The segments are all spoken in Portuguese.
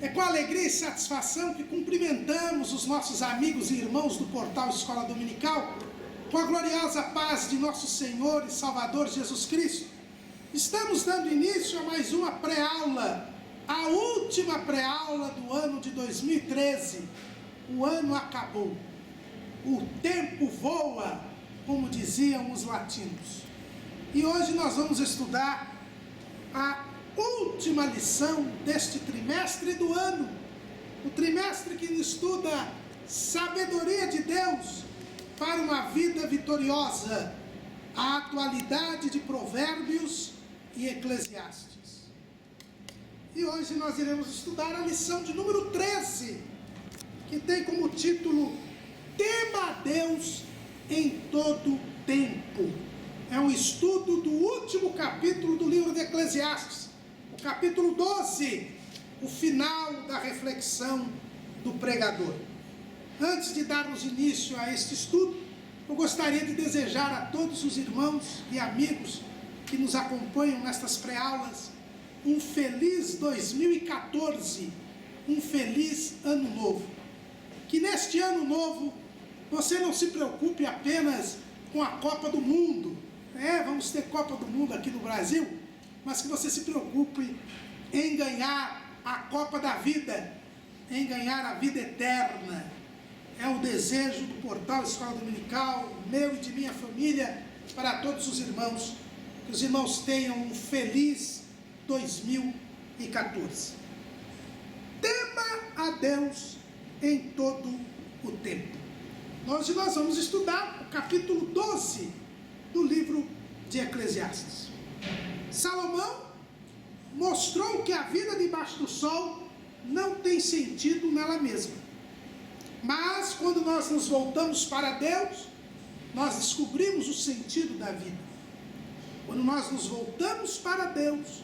É com alegria e satisfação que cumprimentamos os nossos amigos e irmãos do portal Escola Dominical, com a gloriosa paz de nosso Senhor e Salvador Jesus Cristo. Estamos dando início a mais uma pré-aula, a última pré-aula do ano de 2013. O ano acabou, o tempo voa, como diziam os latinos. E hoje nós vamos estudar a última lição deste trimestre do ano, o trimestre que estuda sabedoria de Deus para uma vida vitoriosa, a atualidade de Provérbios e Eclesiastes. E hoje nós iremos estudar a lição de número 13, que tem como título Tema a Deus em todo tempo. É um estudo do último capítulo do livro de Eclesiastes, o capítulo 12, o final da reflexão do pregador. Antes de darmos início a este estudo, eu gostaria de desejar a todos os irmãos e amigos que nos acompanham nestas pré-aulas um feliz 2014, um feliz ano novo. Que neste ano novo você não se preocupe apenas com a Copa do Mundo. Vamos ter Copa do Mundo aqui no Brasil, mas que você se preocupe em ganhar a Copa da Vida, em ganhar a vida eterna. É o desejo do portal Escola Dominical, meu e de minha família, para todos os irmãos. Que os irmãos tenham um feliz 2014. Tema a Deus em todo o tempo. Hoje nós vamos estudar o capítulo 12 do livro de Eclesiastes. Salomão mostrou que a vida debaixo do sol não tem sentido nela mesma. Mas quando nós nos voltamos para Deus, nós descobrimos o sentido da vida. Quando nós nos voltamos para Deus,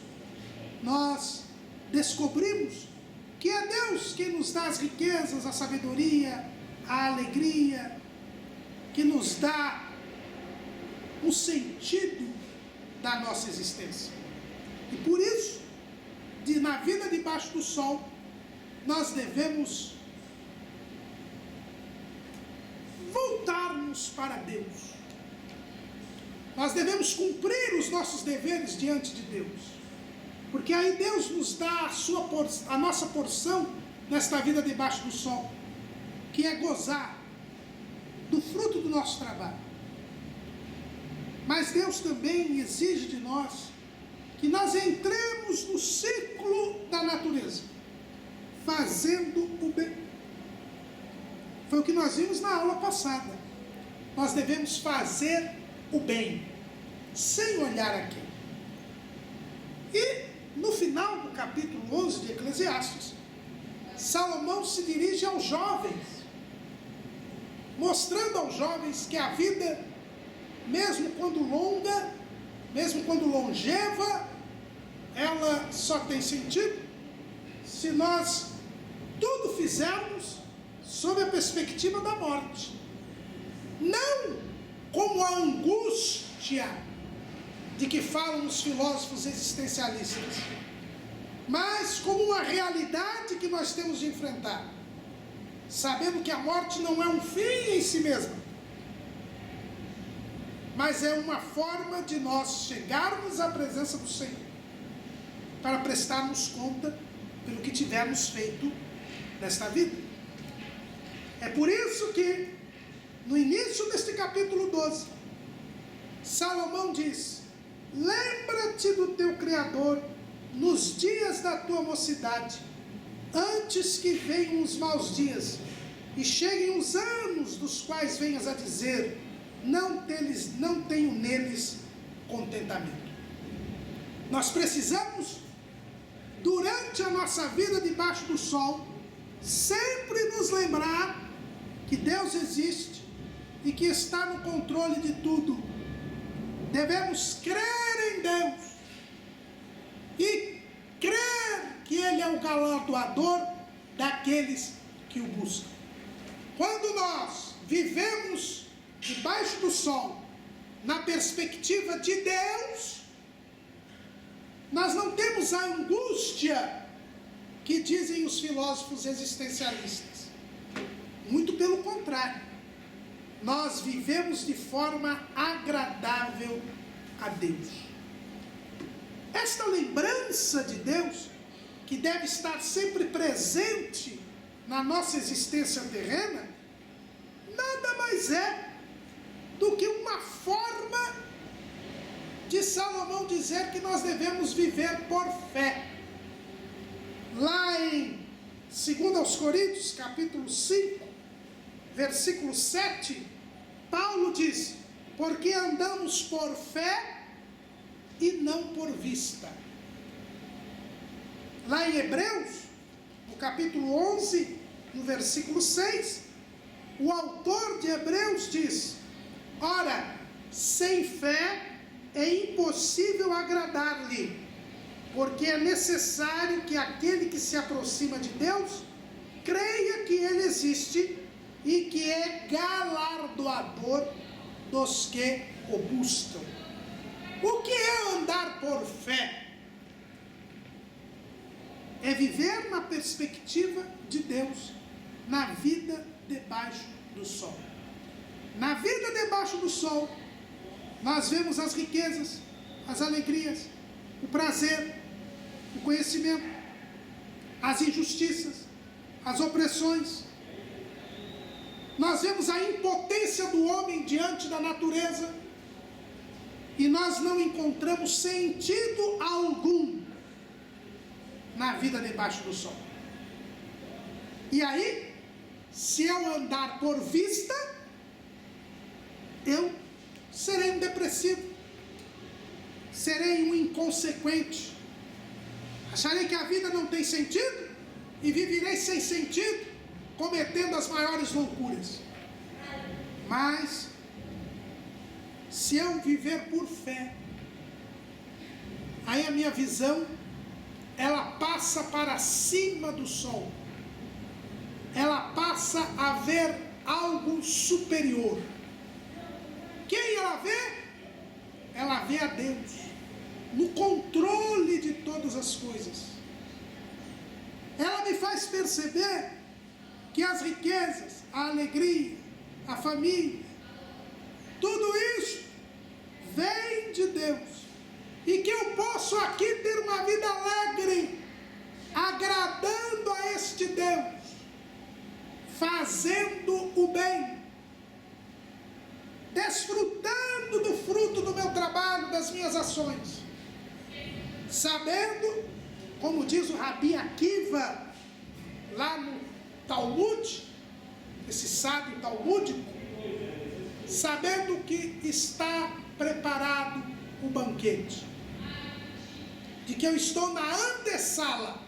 nós descobrimos que é Deus quem nos dá as riquezas, a sabedoria, a alegria, que nos dá o sentido da nossa existência. E por isso, na vida debaixo do sol, nós devemos voltarmos para Deus. Nós devemos cumprir os nossos deveres diante de Deus, porque aí Deus nos dá a nossa porção nesta vida debaixo do sol, que é gozar do fruto do nosso trabalho. Mas Deus também exige de nós que nós entremos no ciclo da natureza, fazendo o bem. Foi o que nós vimos na aula passada. Nós devemos fazer o bem, sem olhar a quem. E no final do capítulo 11 de Eclesiastes, Salomão se dirige aos jovens, mostrando aos jovens que a vida, mesmo quando longa, mesmo quando longeva, ela só tem sentido se nós tudo fizermos sob a perspectiva da morte. Não como a angústia de que falam os filósofos existencialistas, mas como uma realidade que nós temos de enfrentar, sabendo que a morte não é um fim em si mesma, mas é uma forma de nós chegarmos à presença do Senhor, para prestarmos conta pelo que tivermos feito nesta vida. É por isso que, no início deste capítulo 12, Salomão diz: lembra-te do teu Criador nos dias da tua mocidade, antes que venham os maus dias, e cheguem os anos dos quais venhas a dizer: não tenho neles contentamento. Nós precisamos, durante a nossa vida debaixo do sol, sempre nos lembrar que Deus existe e que está no controle de tudo. Devemos crer em Deus e crer que Ele é o galardoador daqueles que o buscam. Quando nós vivemos debaixo do sol, na perspectiva de Deus, nós não temos a angústia que dizem os filósofos existencialistas. Muito pelo contrário, nós vivemos de forma agradável a Deus. Esta lembrança de Deus, que deve estar sempre presente na nossa existência terrena, nada mais é do que uma forma de Salomão dizer que nós devemos viver por fé. Lá em 2 Coríntios, capítulo 5, versículo 7, Paulo diz: porque andamos por fé e não por vista. Lá em Hebreus, no capítulo 11, no versículo 6, o autor de Hebreus diz: ora, sem fé é impossível agradar-lhe, porque é necessário que aquele que se aproxima de Deus creia que Ele existe e que é galardoador dos que o buscam. O que é andar por fé? É viver na perspectiva de Deus, na vida debaixo do sol. Na vida debaixo do sol, nós vemos as riquezas, as alegrias, o prazer, o conhecimento, as injustiças, as opressões. Nós vemos a impotência do homem diante da natureza e nós não encontramos sentido algum na vida debaixo do sol. E aí, se eu andar por vista, eu serei um depressivo, serei um inconsequente, acharei que a vida não tem sentido e viverei sem sentido, cometendo as maiores loucuras. Mas se eu viver por fé, aí a minha visão, ela passa para cima do sol, ela passa a ver algo superior. Quem ela vê? Ela vê a Deus no controle de todas as coisas. Ela me faz perceber que as riquezas, a alegria, a família, tudo isso vem de Deus, e que eu posso aqui ter uma vida alegre, agradando a este Deus, fazendo o bem, desfrutando do fruto do meu trabalho, das minhas ações, sabendo, como diz o Rabi Akiva, lá no Talmud, esse sábio talmúdico, sabendo que está preparado o banquete, de que eu estou na antessala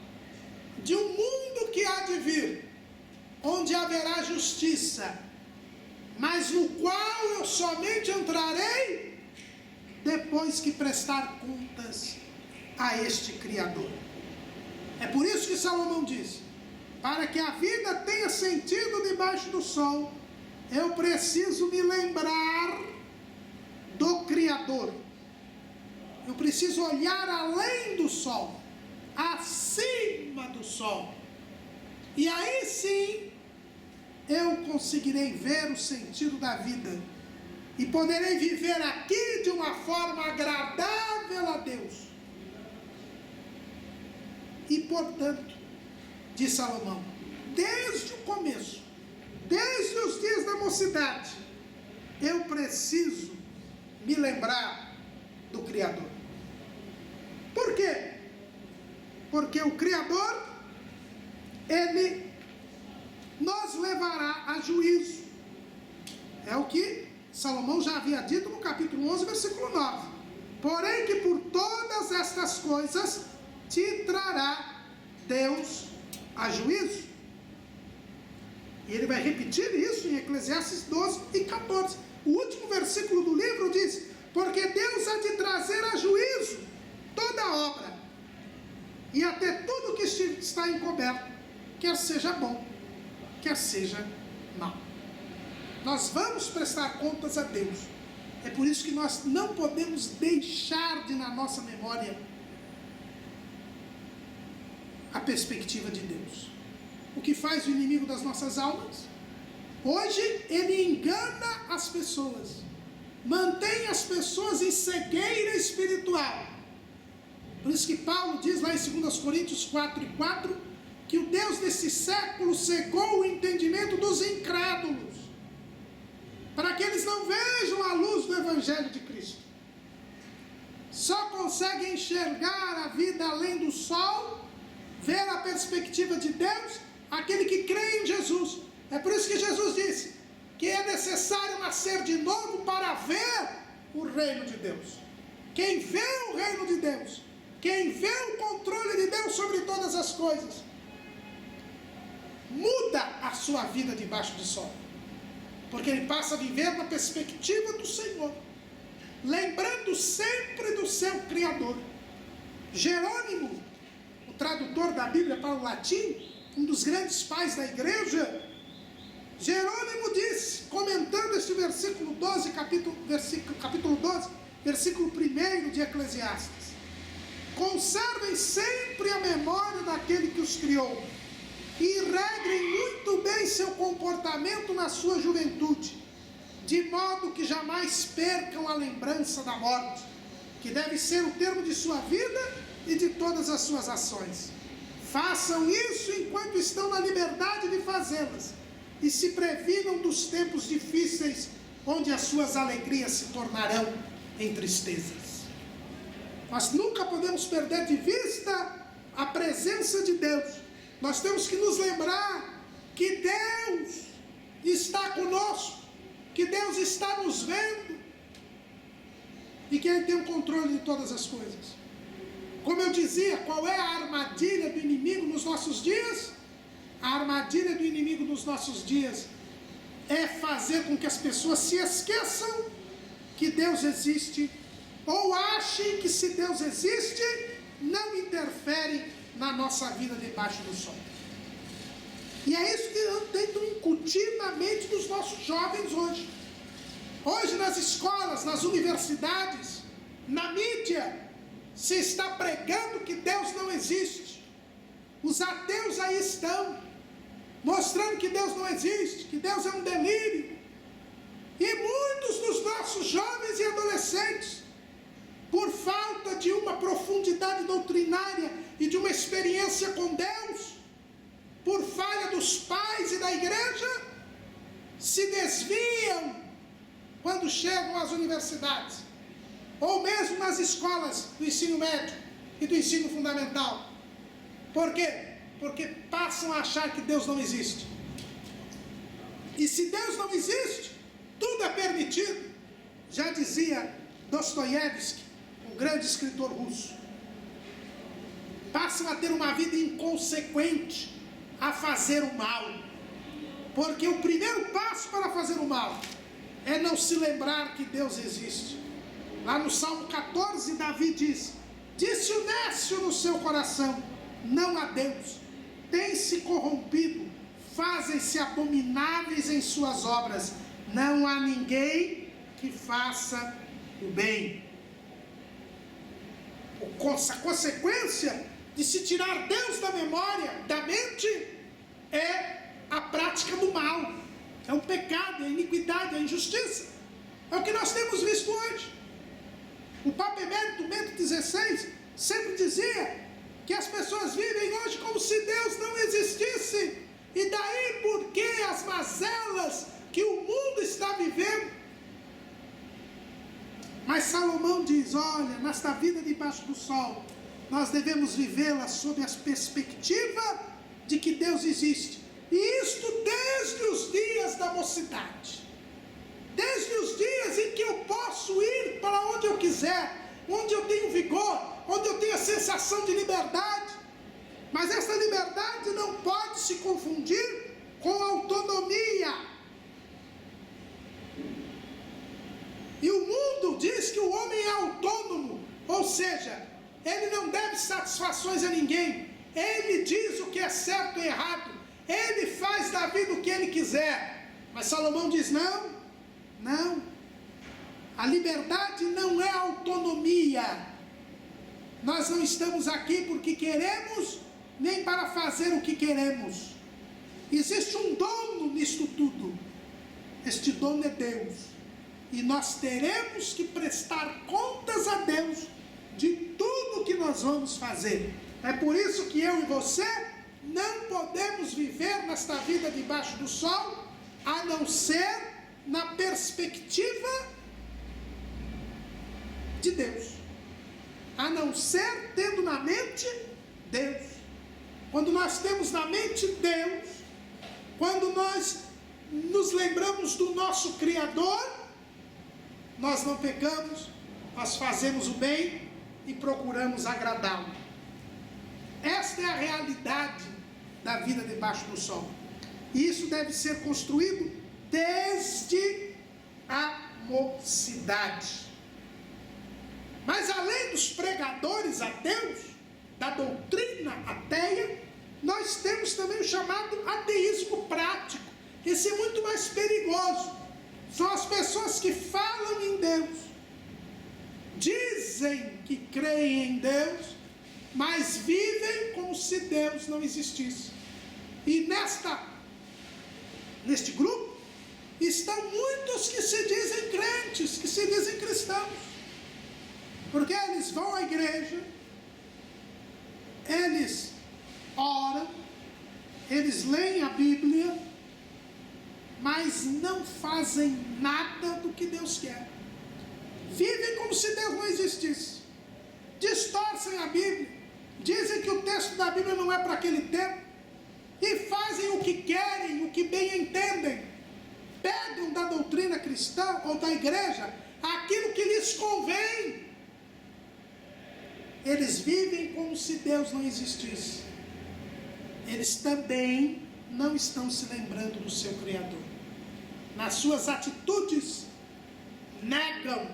de um mundo que há de vir, onde haverá justiça, mas no qual eu somente entrarei depois que prestar contas a este Criador. É por isso que Salomão diz: para que a vida tenha sentido debaixo do sol, eu preciso me lembrar do Criador. Eu preciso olhar além do sol, acima do sol. E aí sim, eu conseguirei ver o sentido da vida e poderei viver aqui de uma forma agradável a Deus. E portanto, diz Salomão, desde o começo, desde os dias da mocidade, eu preciso me lembrar do Criador. Por quê? Porque o Criador, Ele nos levará a juízo. É o que Salomão já havia dito no capítulo 11, versículo 9. Porém que por todas estas coisas te trará Deus a juízo. E ele vai repetir isso em Eclesiastes 12 e 14. O último versículo do livro diz: porque Deus há de trazer a juízo toda obra, e até tudo que está encoberto, quer seja bom, quer seja mal. Nós vamos prestar contas a Deus. É por isso que nós não podemos deixar de, na nossa memória, a perspectiva de Deus. O que faz o inimigo das nossas almas? Hoje ele engana as pessoas, mantém as pessoas em cegueira espiritual. Por isso que Paulo diz lá em 2 Coríntios 4:4, que o Deus desse século cegou o entendimento dos incrédulos, para que eles não vejam a luz do Evangelho de Cristo. Só consegue enxergar a vida além do sol, ver a perspectiva de Deus, aquele que crê em Jesus. É por isso que Jesus disse que é necessário nascer de novo para ver o reino de Deus. Quem vê o reino de Deus, quem vê o controle de Deus sobre todas as coisas, muda a sua vida debaixo do sol, porque ele passa a viver na perspectiva do Senhor, lembrando sempre do seu Criador. Jerônimo, o tradutor da Bíblia para o latim, um dos grandes pais da igreja, Jerônimo disse, comentando este versículo 12, capítulo 12, versículo 1 de Eclesiastes: conservem sempre a memória daquele que os criou, e regrem muito bem seu comportamento na sua juventude, de modo que jamais percam a lembrança da morte, que deve ser o termo de sua vida e de todas as suas ações. Façam isso enquanto estão na liberdade de fazê-las, e se previnam dos tempos difíceis, onde as suas alegrias se tornarão em tristezas. Nós nunca podemos perder de vista a presença de Deus. Nós temos que nos lembrar que Deus está conosco, que Deus está nos vendo, e que Ele tem o controle de todas as coisas. Como eu dizia, qual é a armadilha do inimigo nos nossos dias? A armadilha do inimigo nos nossos dias é fazer com que as pessoas se esqueçam que Deus existe, ou achem que se Deus existe, não interfere na nossa vida debaixo do sol. E é isso que eu tento incutir na mente dos nossos jovens hoje. Hoje nas escolas, nas universidades, na mídia, se está pregando que Deus não existe. Os ateus aí estão mostrando que Deus não existe, que Deus é um delírio. E muitos dos nossos jovens e adolescentes, por falta de uma profundidade doutrinária e de uma experiência com Deus, por falha dos pais e da igreja, se desviam quando chegam às universidades, ou mesmo nas escolas do ensino médio e do ensino fundamental. Por quê? Porque passam a achar que Deus não existe. E se Deus não existe, tudo é permitido. Já dizia Dostoiévski, um grande escritor russo. Passam a ter uma vida inconsequente, a fazer o mal. Porque o primeiro passo para fazer o mal é não se lembrar que Deus existe. Lá no Salmo 14, Davi diz: disse o nécio no seu coração, não há Deus. Tem-se corrompido, fazem-se abomináveis em suas obras. Não há ninguém que faça o bem. A consequência de se tirar Deus da memória, da mente, é a prática do mal. É o pecado, é a iniquidade, é a injustiça. É o que nós temos visto hoje. O Papa Emérito Bento XVI sempre dizia que as pessoas vivem hoje como se Deus não existisse. E daí por que as mazelas que o mundo está vivendo? Mas Salomão diz: olha, nesta vida debaixo do sol, nós devemos vivê-la sob a perspectiva de que Deus existe. E isto desde os dias da mocidade. Desde os dias em que eu posso ir para onde eu quiser, onde eu tenho vigor, onde eu tenho a sensação de liberdade. Mas essa liberdade não pode se confundir com autonomia. E o mundo diz que o homem é autônomo, ou seja, ele não deve satisfações a ninguém. Ele diz o que é certo e errado. Ele faz da vida o que ele quiser. Mas Salomão diz: não. A liberdade não é autonomia. Nós não estamos aqui porque queremos nem para fazer o que queremos. Existe um dono nisto tudo. Este dono é Deus. E nós teremos que prestar contas a Deus de tudo que nós vamos fazer. É por isso que eu e você não podemos viver nesta vida debaixo do sol, a não ser na perspectiva de Deus. A não ser tendo na mente Deus. Quando nós temos na mente Deus, quando nós nos lembramos do nosso Criador, nós não pecamos, nós fazemos o bem e procuramos agradá-lo. Esta é a realidade da vida debaixo do sol. E isso deve ser construído desde a mocidade. Mas além dos pregadores ateus, da doutrina ateia, nós temos também o chamado ateísmo prático. Esse é muito mais perigoso. São as pessoas que falam em Deus, dizem que creem em Deus, mas vivem como se Deus não existisse. E neste grupo estão muitos que se dizem crentes, que se dizem cristãos, porque eles vão à igreja, eles oram, eles leem a Bíblia, mas não fazem nada do que Deus quer. Vivem como se Deus não existisse, distorcem a Bíblia, dizem que o texto da Bíblia não é para aquele tempo, e fazem o que querem, o que bem entendem. Pegam da doutrina cristã ou da igreja aquilo que lhes convém. Eles vivem como se Deus não existisse. Eles também não estão se lembrando do seu Criador. Nas suas atitudes, negam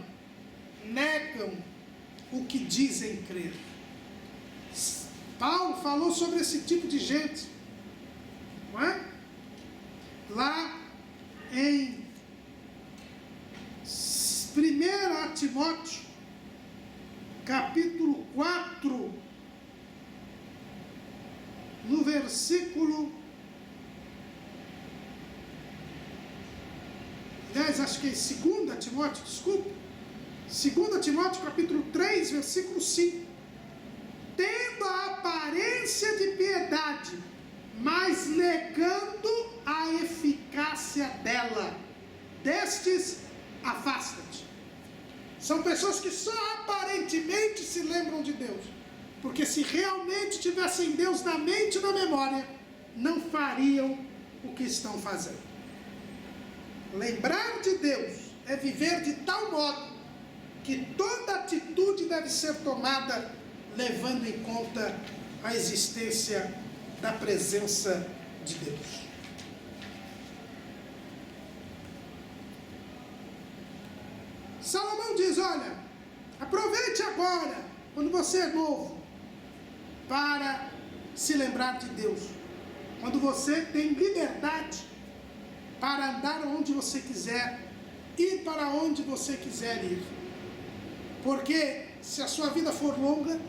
o que dizem crer. Paulo falou sobre esse tipo de gente, não é? Lá em 1 Timóteo, capítulo 4, no versículo, aliás, acho que é 2 Timóteo, desculpa, 2 Timóteo, capítulo 3, versículo 5, tendo a aparência de piedade, mas negando a eficácia dela, destes afasta-te. São pessoas que só aparentemente se lembram de Deus, porque se realmente tivessem Deus na mente e na memória, não fariam o que estão fazendo. Lembrar de Deus é viver de tal modo que toda atitude deve ser tomada levando em conta a existência da presença de Deus. Salomão diz, olha, aproveite agora, quando você é novo, para se lembrar de Deus. Quando você tem liberdade para andar onde você quiser, ir para onde você quiser ir. Porque se a sua vida for longa,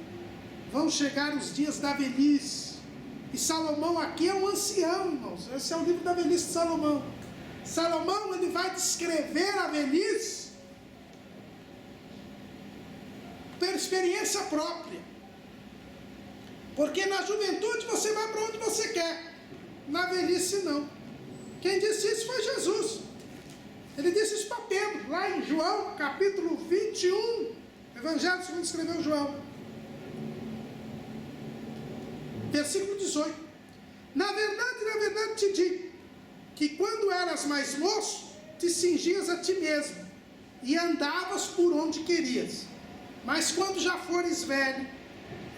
vão chegar os dias da velhice. E Salomão aqui é um ancião, irmãos. Esse é o livro da velhice de Salomão. Salomão, ele vai descrever a velhice por experiência própria. Porque na juventude você vai para onde você quer, na velhice não. Quem disse isso foi Jesus. Ele disse isso para Pedro, lá em João, capítulo 21, Evangelho segundo escreveu João, versículo 18. Na verdade te digo, que quando eras mais moço, te cingias a ti mesmo, e andavas por onde querias. Mas quando já fores velho,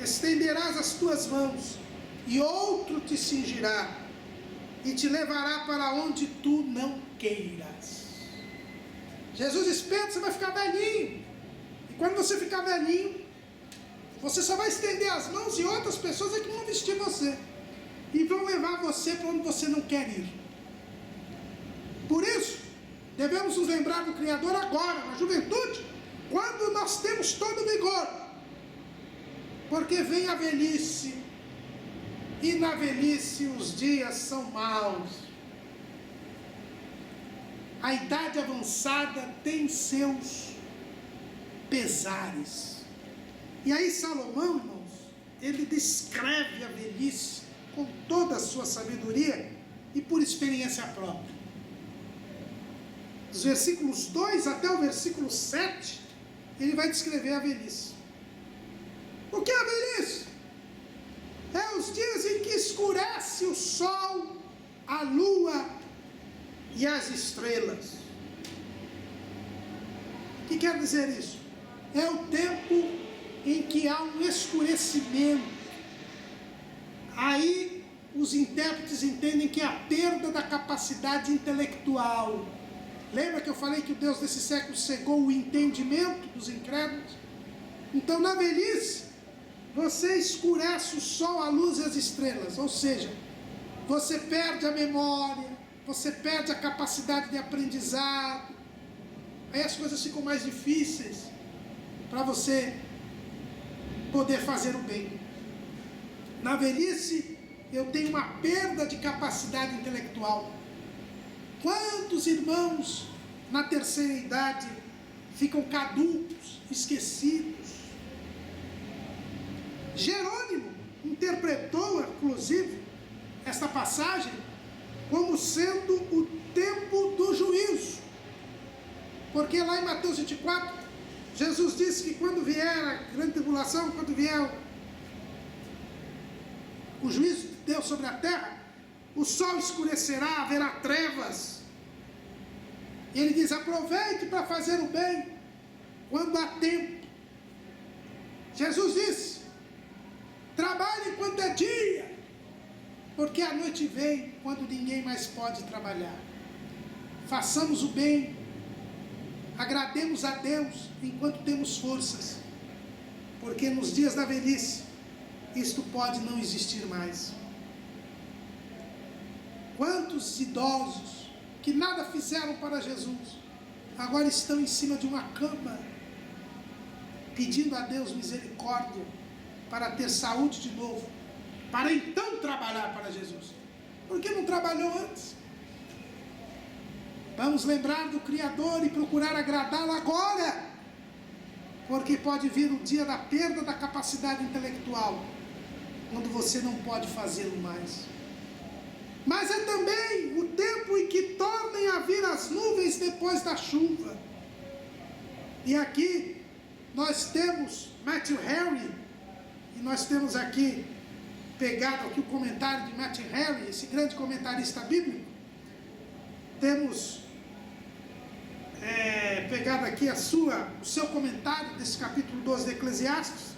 estenderás as tuas mãos, e outro te cingirá, e te levará para onde tu não queiras. Jesus espera, você vai ficar velhinho, e quando você ficar velhinho, você só vai estender as mãos, e outras pessoas é que vão vestir você, e vão levar você para onde você não quer ir. Por isso, devemos nos lembrar do Criador agora, na juventude, quando nós temos todo o vigor, porque vem a velhice, E na velhice os dias são maus. A idade avançada tem seus pesares. E aí Salomão, irmãos, ele descreve a velhice com toda a sua sabedoria e por experiência própria. Dos versículos 2 até o versículo 7, ele vai descrever a velhice. O que é a velhice? É os dias em que escurece o sol, a lua e as estrelas. O que quer dizer isso? É o tempo em que há um escurecimento. Aí os intérpretes entendem que é a perda da capacidade intelectual. Lembra que eu falei que o Deus desse século cegou o entendimento dos incrédulos? Então na velhice, você escurece o sol, a luz e as estrelas. Ou seja, você perde a memória, você perde a capacidade de aprendizado. Aí as coisas ficam mais difíceis para você poder fazer o bem. Na velhice, eu tenho uma perda de capacidade intelectual. Quantos irmãos na terceira idade ficam caducos, esquecidos? Jerônimo interpretou, inclusive, esta passagem como sendo o tempo do juízo. Porque lá em Mateus 24, Jesus disse que quando vier a grande tribulação, quando vier o juízo de Deus sobre a terra, o sol escurecerá, haverá trevas. E ele diz: aproveite para fazer o bem quando há tempo. Jesus disse: trabalhe enquanto é dia, porque a noite vem quando ninguém mais pode trabalhar. Façamos o bem, agrademos a Deus enquanto temos forças, porque nos dias da velhice isto pode não existir mais. Quantos idosos que nada fizeram para Jesus agora estão em cima de uma cama pedindo a Deus misericórdia para ter saúde de novo, para então trabalhar para Jesus? Por que não trabalhou antes? Vamos lembrar do Criador e procurar agradá-lo agora, porque pode vir o dia da perda da capacidade intelectual, quando você não pode fazê-lo mais. Mas é também o tempo em que tornem a vir as nuvens depois da chuva. E aqui nós temos Matthew Henry, e nós temos aqui pegado aqui o comentário de Matthew Henry, esse grande comentarista bíblico. Temos pegado aqui o seu comentário desse capítulo 12 de Eclesiastes.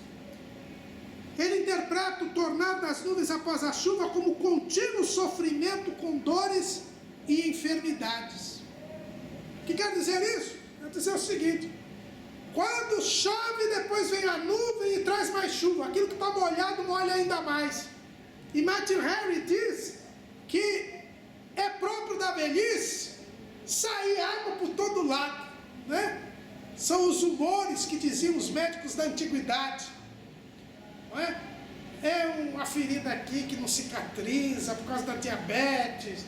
Ele interpreta o tornar das nuvens após a chuva como contínuo sofrimento com dores e enfermidades. O que quer dizer isso? Quer dizer o seguinte: quando chove, depois vem a nuvem e traz mais chuva. Aquilo que está molhado, molha ainda mais. E Matthew Henry diz que é próprio da velhice sair água por todo lado, né? São os humores que diziam os médicos da antiguidade. É uma ferida aqui que não cicatriza por causa da diabetes,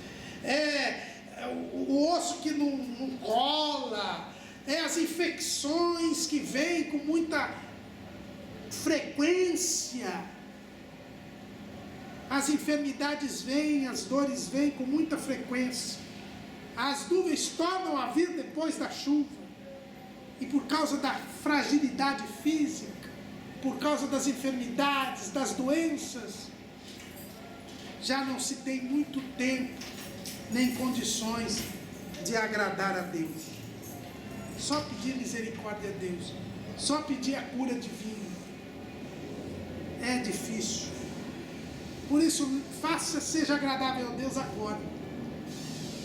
o osso que não cola, as infecções que vêm com muita frequência, as enfermidades vêm, as dores vêm com muita frequência, as nuvens tornam a vir depois da chuva, e por causa da fragilidade física, por causa das enfermidades, das doenças, já não se tem muito tempo, nem condições de agradar a Deus. Só pedir misericórdia a Deus, só pedir a cura divina, é difícil. Por isso, seja agradável a Deus agora.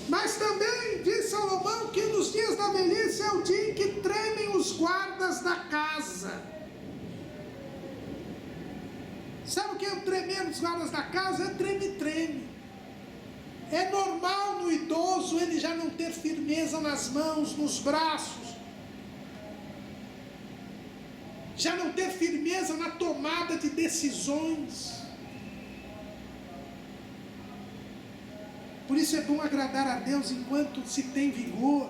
Mas também diz Salomão que nos dias da velhice é o dia em que tremem os guardas da casa. Sabe o que é o tremer dos guardas da casa? É treme-treme. É normal no idoso ele já não ter firmeza nas mãos, nos braços, já não ter firmeza na tomada de decisões. Por isso é bom agradar a Deus enquanto se tem vigor,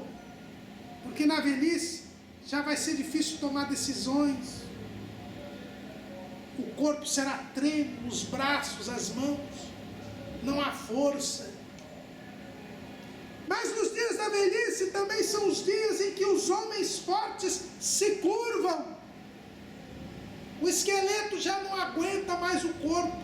porque na velhice já vai ser difícil tomar decisões. O corpo será trêmulo, os braços, as mãos, não há força. Mas nos dias da velhice também são os dias em que os homens fortes se curvam. O esqueleto já não aguenta mais o corpo.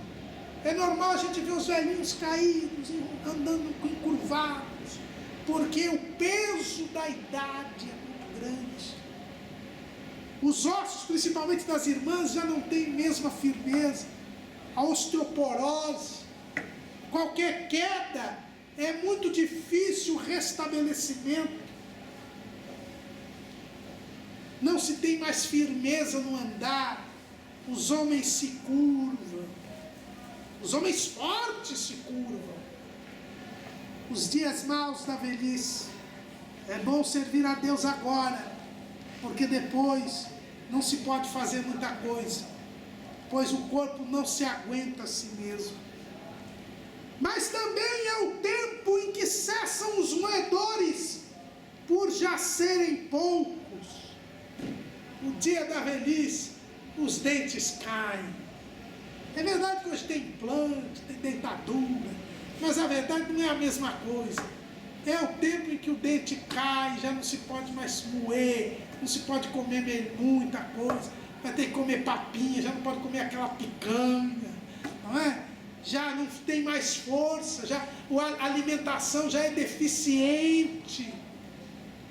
É normal a gente ver os velhinhos caídos, andando encurvados, porque o peso da idade é muito grande. Os ossos, principalmente das irmãs, já não têm mesma firmeza. A osteoporose, qualquer queda, é muito difícil o restabelecimento. Não se tem mais firmeza no andar. Os homens se curvam. Os homens fortes se curvam. Os dias maus da velhice. É bom servir a Deus agora, porque depois não se pode fazer muita coisa, pois o corpo não se aguenta a si mesmo. Mas também é o tempo em que cessam os moedores, por já serem poucos. O dia da velhice, os dentes caem. É verdade que hoje tem implante, tem dentadura, mas a verdade não é a mesma coisa. É o tempo em que o dente cai, já não se pode mais moer, não se pode comer muita coisa, vai ter que comer papinha, já não pode comer aquela picanha, não é? Já não tem mais força, a alimentação já é deficiente.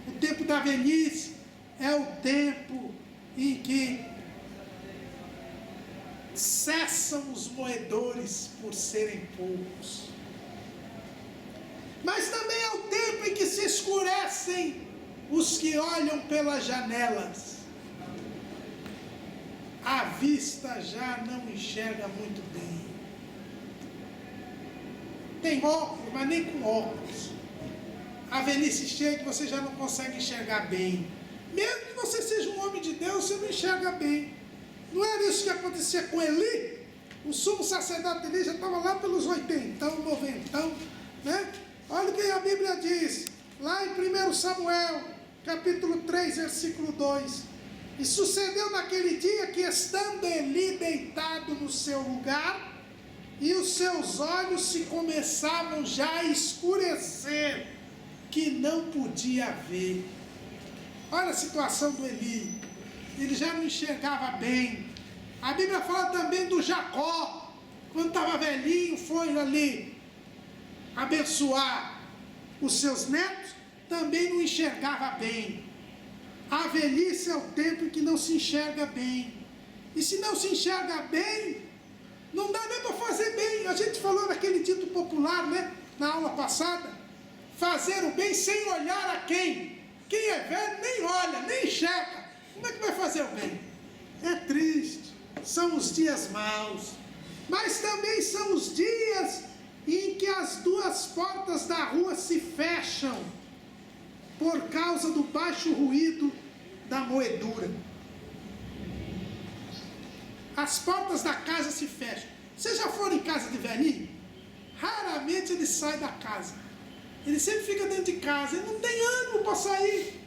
O tempo da velhice é o tempo em que cessam os moedores por serem poucos. Mas também é o tempo em que se escurecem os que olham pelas janelas. A vista já não enxerga muito bem. Tem óculos, mas nem com óculos. A velhice chega e você já não consegue enxergar bem. Mesmo que você seja um homem de Deus, você não enxerga bem. Não era isso que acontecia com Eli? O sumo sacerdote Eli já estava lá pelos 80, 90, né? Olha o que a Bíblia diz, lá em 1 Samuel, capítulo 3, versículo 2. E sucedeu naquele dia que, estando Eli deitado no seu lugar, e os seus olhos se começavam já a escurecer, que não podia ver. Olha a situação do Eli, ele já não enxergava bem. A Bíblia fala também do Jacó, quando estava velhinho, foi ali abençoar os seus netos, também não enxergava bem. A velhice é o tempo em que não se enxerga bem. E se não se enxerga bem, não dá nem para fazer bem. A gente falou naquele dito popular, né, na aula passada, fazer o bem sem olhar a quem. Quem é velho nem olha, nem enxerga. Como é que vai fazer o bem? É triste, são os dias maus. Mas também são os dias em que as duas portas da rua se fecham, por causa do baixo ruído da moedura. As portas da casa se fecham. Vocês já foram em casa de velhinho? Raramente ele sai da casa. Ele sempre fica dentro de casa. Ele não tem ânimo para sair.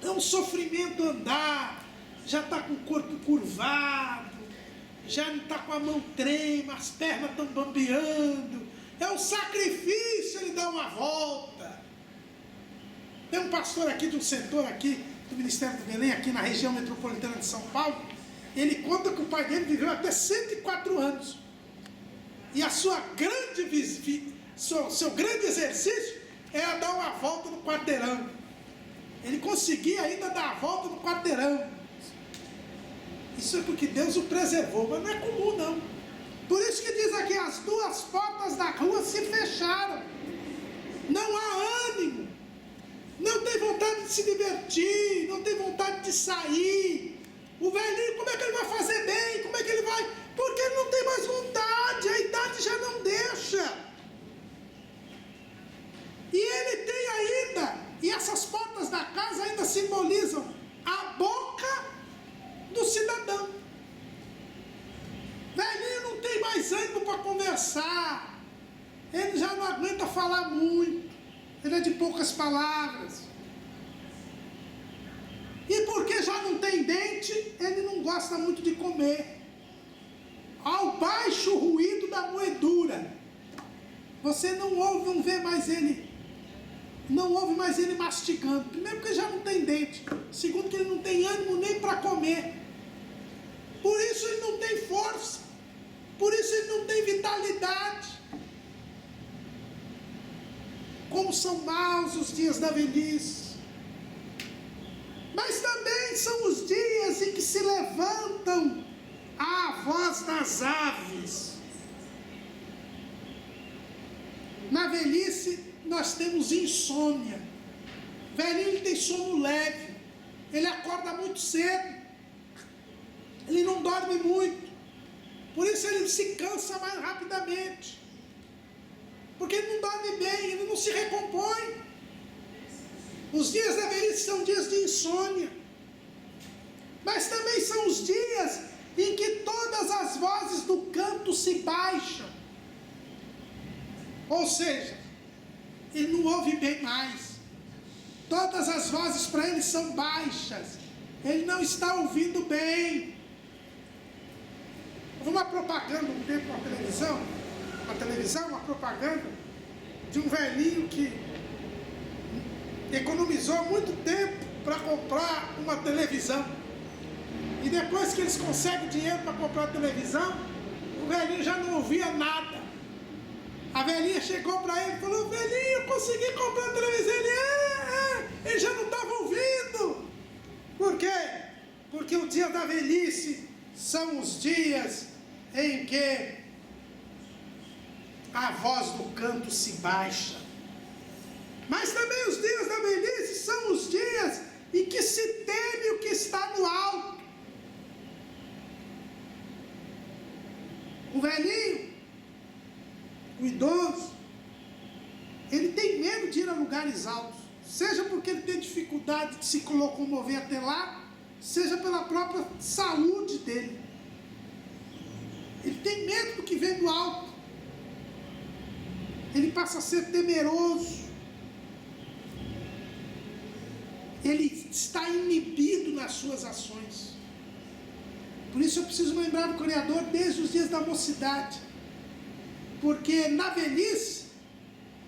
É um sofrimento andar. Já está com o corpo curvado. Já não está com a mão trema. As pernas estão bambeando. É um sacrifício ele dar uma volta. Tem um pastor aqui de um setor aqui do Ministério do Belém, aqui na região metropolitana de São Paulo. Ele conta que o pai dele viveu até 104 anos. E a sua seu grande exercício era dar uma volta no quarteirão. Ele conseguia ainda dar a volta no quarteirão. Isso é porque Deus o preservou, mas não é comum não. Por isso que diz aqui, as duas portas da rua se fecharam. Não há ânimo. Não tem vontade de se divertir, não tem vontade de sair. O velhinho, como é que ele vai fazer bem? Como é que ele vai? Porque ele não tem mais vontade, a idade já não deixa. E ele tem ainda, e essas portas da casa ainda simbolizam a boca do cidadão. Velhinho não tem mais ânimo para conversar. ele já não aguenta falar muito, ele é de poucas palavras. E porque já não tem dente, ele não gosta muito de comer. Ao baixo ruído da moedura, você não vê mais ele, não ouve mais ele mastigando. Primeiro porque já não tem dente, segundo que ele não tem ânimo nem para comer. Por isso ele não tem força, por isso ele não tem vitalidade. Como são maus os dias da velhice. Mas também são os dias em que se levantam a voz das aves. Na velhice nós temos insônia. Velhinho, ele tem sono leve, ele acorda muito cedo, ele não dorme muito, por isso ele se cansa mais rapidamente, porque ele não dorme bem, ele não se recompõe. Os dias da velhice são dias de insônia, mas também são os dias em que todas as vozes do canto se baixam, ou seja, ele não ouve bem mais, todas as vozes para ele são baixas, ele não está ouvindo bem. Houve uma propaganda um tempo na televisão, uma propaganda de um velhinho que economizou muito tempo para comprar uma televisão, e depois que eles conseguem dinheiro para comprar a televisão, o velhinho já não ouvia nada. A velhinha chegou para ele e falou: velhinho, eu consegui comprar a televisão. Ele já não estava ouvindo. Por quê? Porque o dia da velhice são os dias em que a voz do canto se baixa. Mas também os dias da velhice são os dias em que se teme o que está no alto. O velhinho, o idoso, ele tem medo de ir a lugares altos, seja porque ele tem dificuldade de se locomover até lá, seja pela própria saúde dele. Ele tem medo do que vem do alto, ele passa a ser temeroso, ele está inibido nas suas ações. Por isso eu preciso lembrar do Criador desde os dias da mocidade, porque na velhice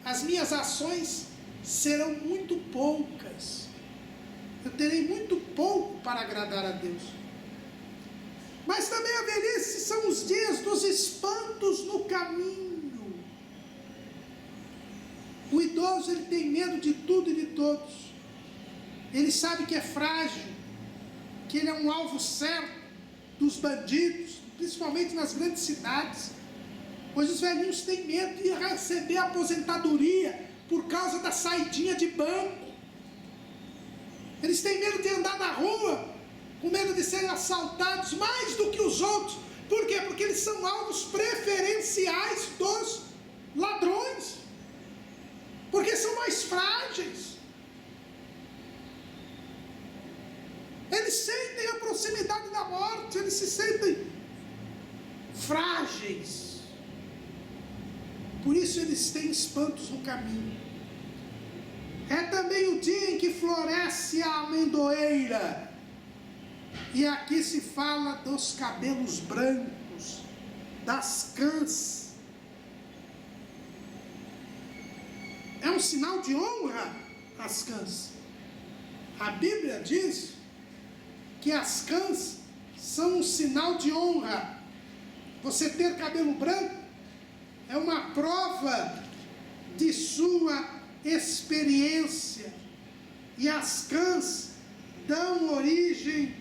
as minhas ações serão muito poucas, eu terei muito pouco para agradar a Deus. Mas também a velhice são os dias dos espantos no caminho. O idoso, ele tem medo de tudo e de todos, ele sabe que é frágil, que ele é um alvo certo dos bandidos, principalmente nas grandes cidades, pois os velhinhos têm medo de receber a aposentadoria por causa da saidinha de banco. Eles têm medo de andar na rua, com medo de serem assaltados mais do que os outros. Por quê? Porque eles são alvos preferenciais dos ladrões, porque são mais frágeis. Eles sentem a proximidade da morte, eles se sentem frágeis. Por isso eles têm espantos no caminho. É também o dia em que floresce a amendoeira. E aqui se fala dos cabelos brancos, das cãs. É um sinal de honra as cãs. A Bíblia diz que as cãs são um sinal de honra. Você ter cabelo branco é uma prova de sua experiência. E as cãs dão origem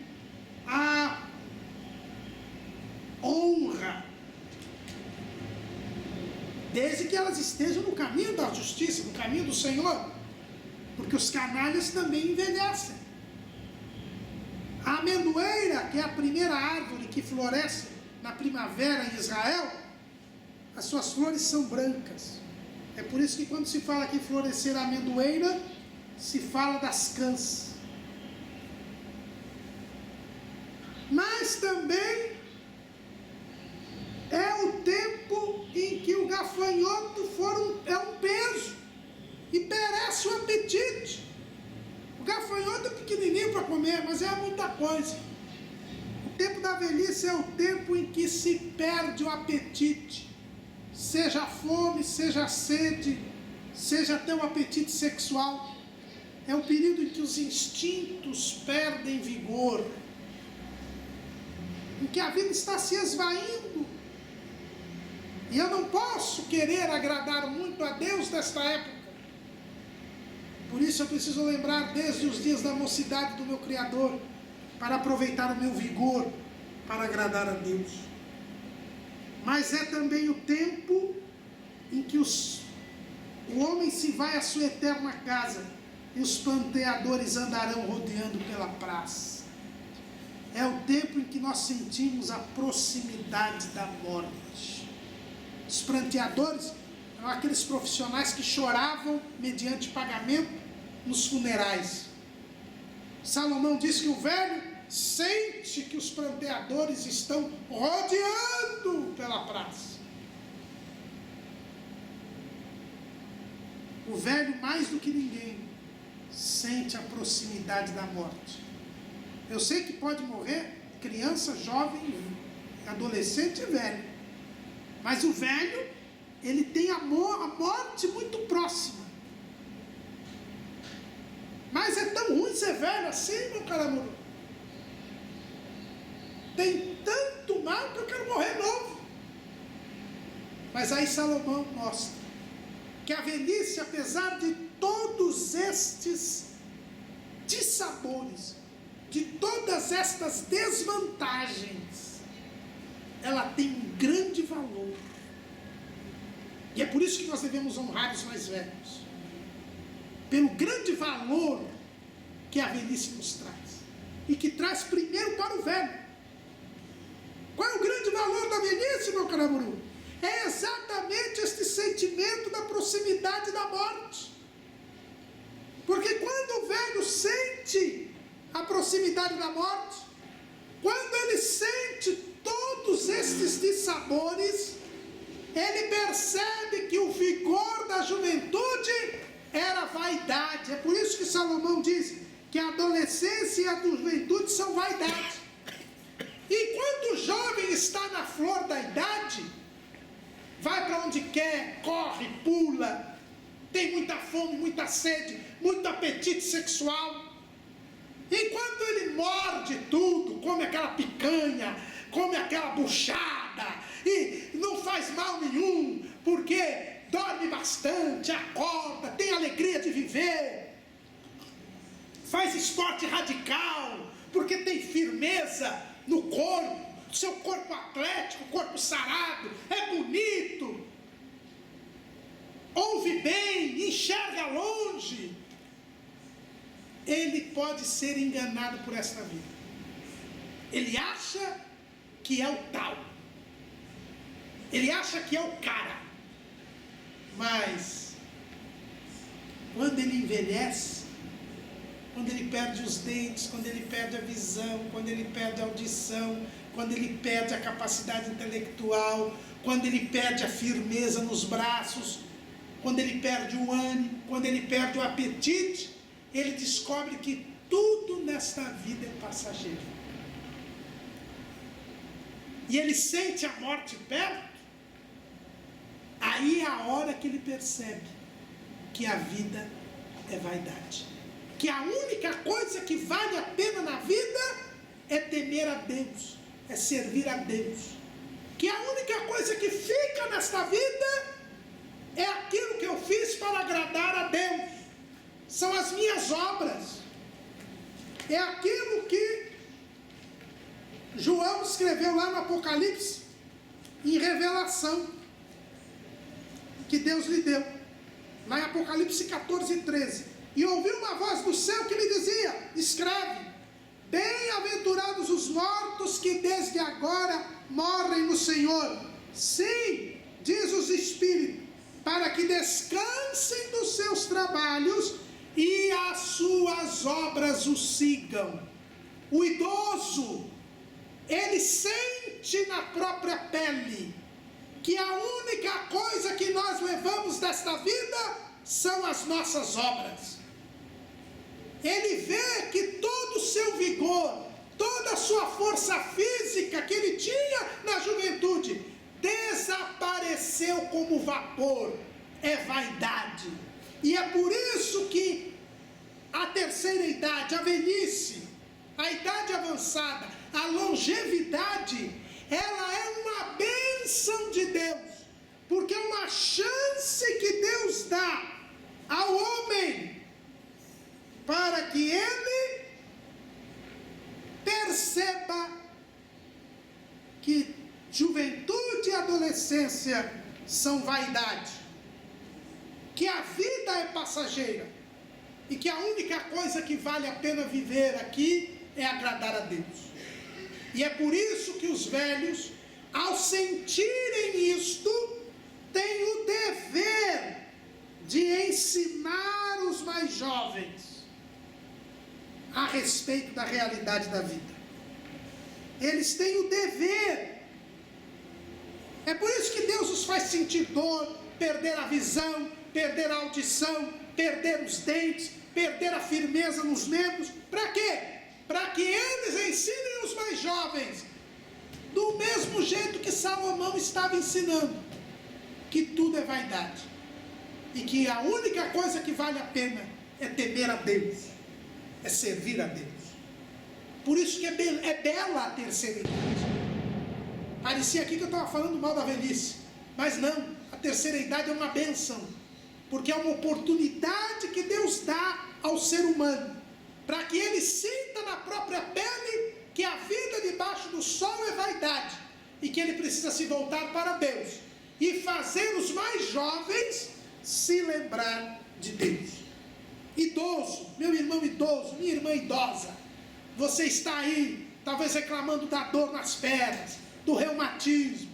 à honra, desde que elas estejam no caminho da justiça, no caminho do Senhor, porque os canalhas também envelhecem. A amendoeira, que é a primeira árvore que floresce na primavera em Israel, as suas flores são brancas. É por isso que quando se fala que florescer a amendoeira, se fala das cãs. Mas também é o tempo em que o gafanhoto for pouquinho para comer, mas é muita coisa. O tempo da velhice é o tempo em que se perde o apetite, seja a fome, seja a sede, seja até o apetite sexual. É o período em que os instintos perdem vigor, em que a vida está se esvaindo. E eu não posso querer agradar muito a Deus nesta época. Por isso eu preciso lembrar desde os dias da mocidade do meu Criador, para aproveitar o meu vigor, para agradar a Deus. Mas é também o tempo em que o homem se vai à sua eterna casa, e os pranteadores andarão rodeando pela praça. É o tempo em que nós sentimos a proximidade da morte. Os pranteadores eram aqueles profissionais que choravam mediante pagamento nos funerais. Salomão diz que o velho sente que os pranteadores estão rodeando pela praça. O velho, mais do que ninguém, sente a proximidade da morte. Eu sei que pode morrer criança, jovem, adolescente e velho. Mas o velho, ele tem a morte muito próxima. Mas é tão ruim ser velho assim, meu caramuru. Tem tanto mal que eu quero morrer novo. Mas aí Salomão mostra que a velhice, apesar de todos estes dissabores, de todas estas desvantagens, ela tem um grande valor. E é por isso que nós devemos honrar os mais velhos, pelo grande valor que a velhice nos traz, e que traz primeiro para o velho. Qual é o grande valor da velhice, meu caramuru? É exatamente este sentimento da proximidade da morte. Porque quando o velho sente a proximidade da morte, quando ele sente todos estes dissabores, ele percebe que o vigor da juventude era vaidade. É por isso que Salomão diz que a adolescência e a juventude são vaidade. E quando o jovem está na flor da idade, vai para onde quer, corre, pula, tem muita fome, muita sede, muito apetite sexual. Enquanto ele morde tudo, come aquela picanha, come aquela buchada, e não faz mal nenhum, porque dorme bastante, acorda, tem alegria de viver, faz esporte radical, porque tem firmeza no corpo, seu corpo atlético, corpo sarado, é bonito, ouve bem, enxerga longe. Ele pode ser enganado por esta vida. Ele acha que é o tal, ele acha que é o cara, mas quando ele envelhece, quando ele perde os dentes, quando ele perde a visão, quando ele perde a audição, quando ele perde a capacidade intelectual, quando ele perde a firmeza nos braços, quando ele perde o ânimo, quando ele perde o apetite, ele descobre que tudo nesta vida é passageiro. E ele sente a morte perto. Aí é a hora que ele percebe que a vida é vaidade, que a única coisa que vale a pena na vida é temer a Deus, é servir a Deus, que a única coisa que fica nesta vida é aquilo que eu fiz para agradar a Deus, são as minhas obras, é aquilo que João escreveu lá no Apocalipse, em revelação, que Deus lhe deu, lá em Apocalipse 14:13, e ouvi uma voz do céu que me dizia: escreve, bem-aventurados os mortos que desde agora morrem no Senhor. Sim, diz os Espíritos, para que descansem dos seus trabalhos e as suas obras o sigam. O idoso, ele sente na própria pele que a única coisa que nós levamos desta vida são as nossas obras. ele vê que todo o seu vigor, toda a sua força física que ele tinha na juventude, desapareceu como vapor. É vaidade. E é por isso que a terceira idade, a velhice, a idade avançada, a longevidade, ela é uma bênção de Deus, porque é uma chance que Deus dá ao homem para que ele perceba que juventude e adolescência são vaidade, que a vida é passageira e que a única coisa que vale a pena viver aqui é agradar a Deus. E é por isso que os velhos, ao sentirem isto, têm o dever de ensinar os mais jovens a respeito da realidade da vida. Eles têm o dever. É por isso que Deus os faz sentir dor, perder a visão, perder a audição, perder os dentes, perder a firmeza nos membros. Para quê? Para que eles ensinem os mais jovens, do mesmo jeito que Salomão estava ensinando, que tudo é vaidade, e que a única coisa que vale a pena é temer a Deus, é servir a Deus. Por isso que é bela a terceira idade. Parecia aqui que eu estava falando mal da velhice, mas não, a terceira idade é uma bênção, porque é uma oportunidade que Deus dá ao ser humano, para que ele sinta na própria pele que a vida debaixo do sol é vaidade, e que ele precisa se voltar para Deus, e fazer os mais jovens se lembrar de Deus. Idoso, meu irmão idoso, minha irmã idosa, você está aí, talvez reclamando da dor nas pernas, do reumatismo,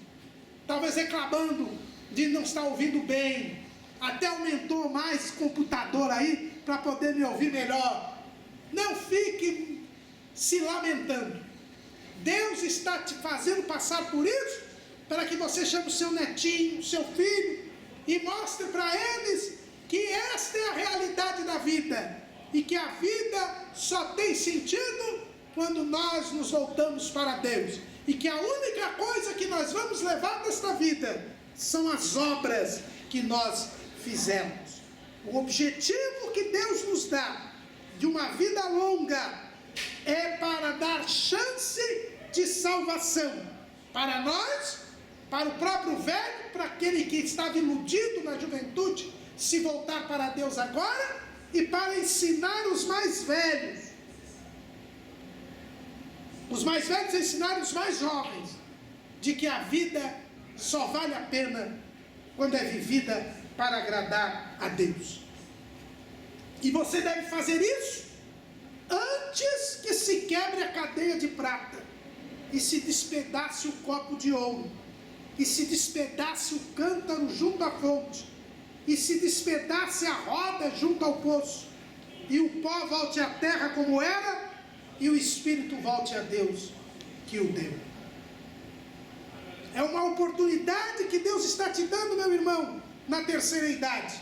talvez reclamando de não estar ouvindo bem, até aumentou mais computador aí, para poder me ouvir melhor. Não fique se lamentando. Deus está te fazendo passar por isso, para que você chame o seu netinho, o seu filho, e mostre para eles que esta é a realidade da vida, e que a vida só tem sentido quando nós nos voltamos para Deus, e que a única coisa que nós vamos levar desta vida são as obras que nós fizemos. O objetivo que Deus nos dá de uma vida longa é para dar chance de salvação para nós, para o próprio velho, para aquele que estava iludido na juventude, se voltar para Deus agora, e para ensinar os mais velhos. Os mais velhos ensinarem os mais jovens de que a vida só vale a pena quando é vivida para agradar a Deus. E você deve fazer isso antes que se quebre a cadeia de prata, e se despedace o copo de ouro, e se despedace o cântaro junto à fonte, e se despedace a roda junto ao poço, e o pó volte à terra como era, e o espírito volte a Deus que o deu. É uma oportunidade que Deus está te dando, meu irmão, na terceira idade,